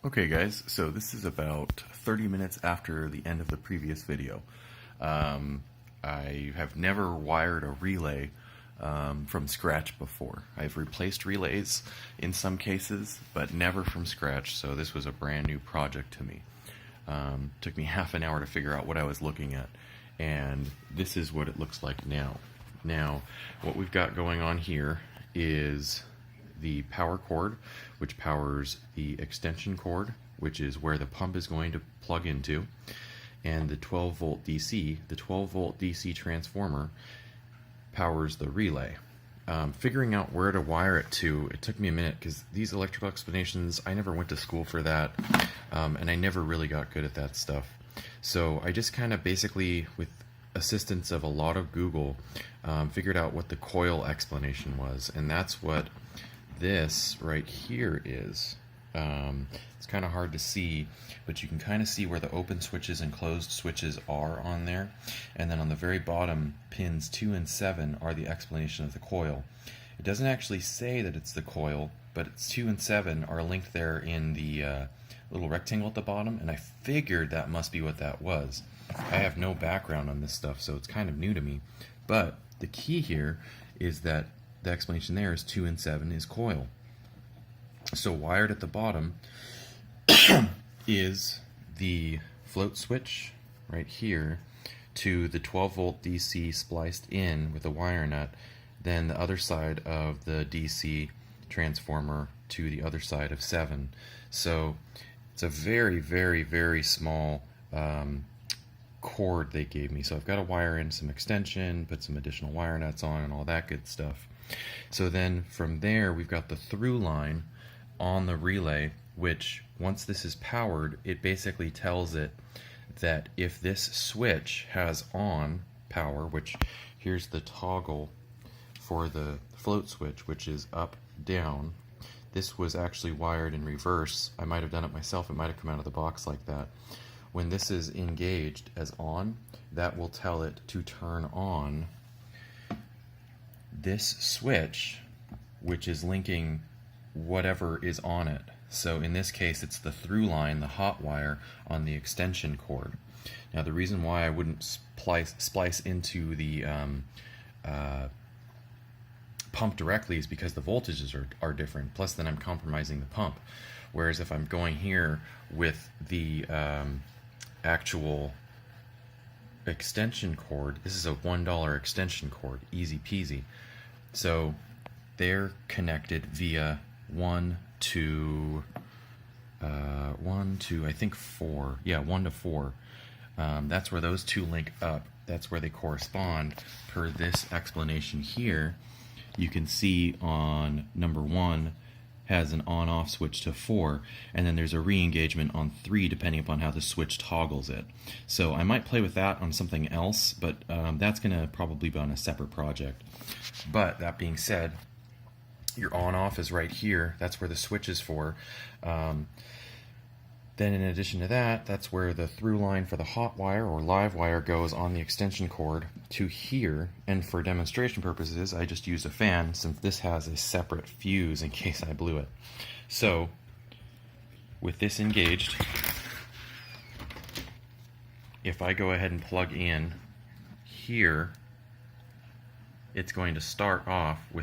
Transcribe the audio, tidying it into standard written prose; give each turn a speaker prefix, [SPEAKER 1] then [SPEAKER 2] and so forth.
[SPEAKER 1] Okay guys, so this is about 30 minutes after the end of the previous video. I have never wired a relay from scratch before. I've replaced relays in some cases, but never from scratch, so this was a brand new project to me. Took me half an hour to figure out what I was looking at, and this is what it looks like now. Now, what we've got going on here is the power cord, which powers the extension cord, which is where the pump is going to plug into, and the 12 volt DC. The 12 volt DC transformer powers the relay. Figuring out where to wire it to, it took me a minute because these electrical explanations, I never went to school for that, and I never really got good at that stuff. So I just kind of basically, with assistance of a lot of Google, figured out what the coil explanation was, and that's what this right here is. It's kind of hard to see, but you can kind of see where the open switches and closed switches are on there, and then on the very bottom, pins 2 and 7 are the explanation of the coil. It doesn't actually say that it's the coil, but it's 2 and 7 are linked there in the little rectangle at the bottom, and I figured that must be what that was. I have no background on this stuff, so it's kind of new to me, but the key here is that the explanation there is 2 and 7 is coil. So wired at the bottom is the float switch right here to the 12 volt DC spliced in with a wire nut, then the other side of the DC transformer to the other side of 7. So it's a very, very, very small cord they gave me. So I've got to wire in some extension, put some additional wire nuts on, and all that good stuff. So then from there we've got the through line on the relay, which once this is powered, it basically tells it that if this switch has on power, which here's the toggle for the float switch, which is up, down. This was actually wired in reverse. I might have done it myself. It might have come out of the box like that. When this is engaged as on, that will tell it to turn on this switch, which is linking whatever is on it. So in this case, it's the through line, the hot wire on the extension cord. Now the reason why I wouldn't splice into the pump directly is because the voltages are different, plus then I'm compromising the pump. Whereas if I'm going here with the actual extension cord, this is a $1 extension cord, easy peasy. So they're connected via 1 to I think 4. Yeah, 1 to 4. That's where those two link up. That's where they correspond per this explanation here. You can see on number 1 has an on-off switch to 4, and then there's a re-engagement on 3 depending upon how the switch toggles it. So I might play with that on something else, but that's going to probably be on a separate project. But that being said, your on-off is right here. That's where the switch is for. Then in addition to that, that's where the through line for the hot wire or live wire goes on the extension cord to here. And for demonstration purposes, I just used a fan since this has a separate fuse in case I blew it. So with this engaged, if I go ahead and plug in here, it's going to start off with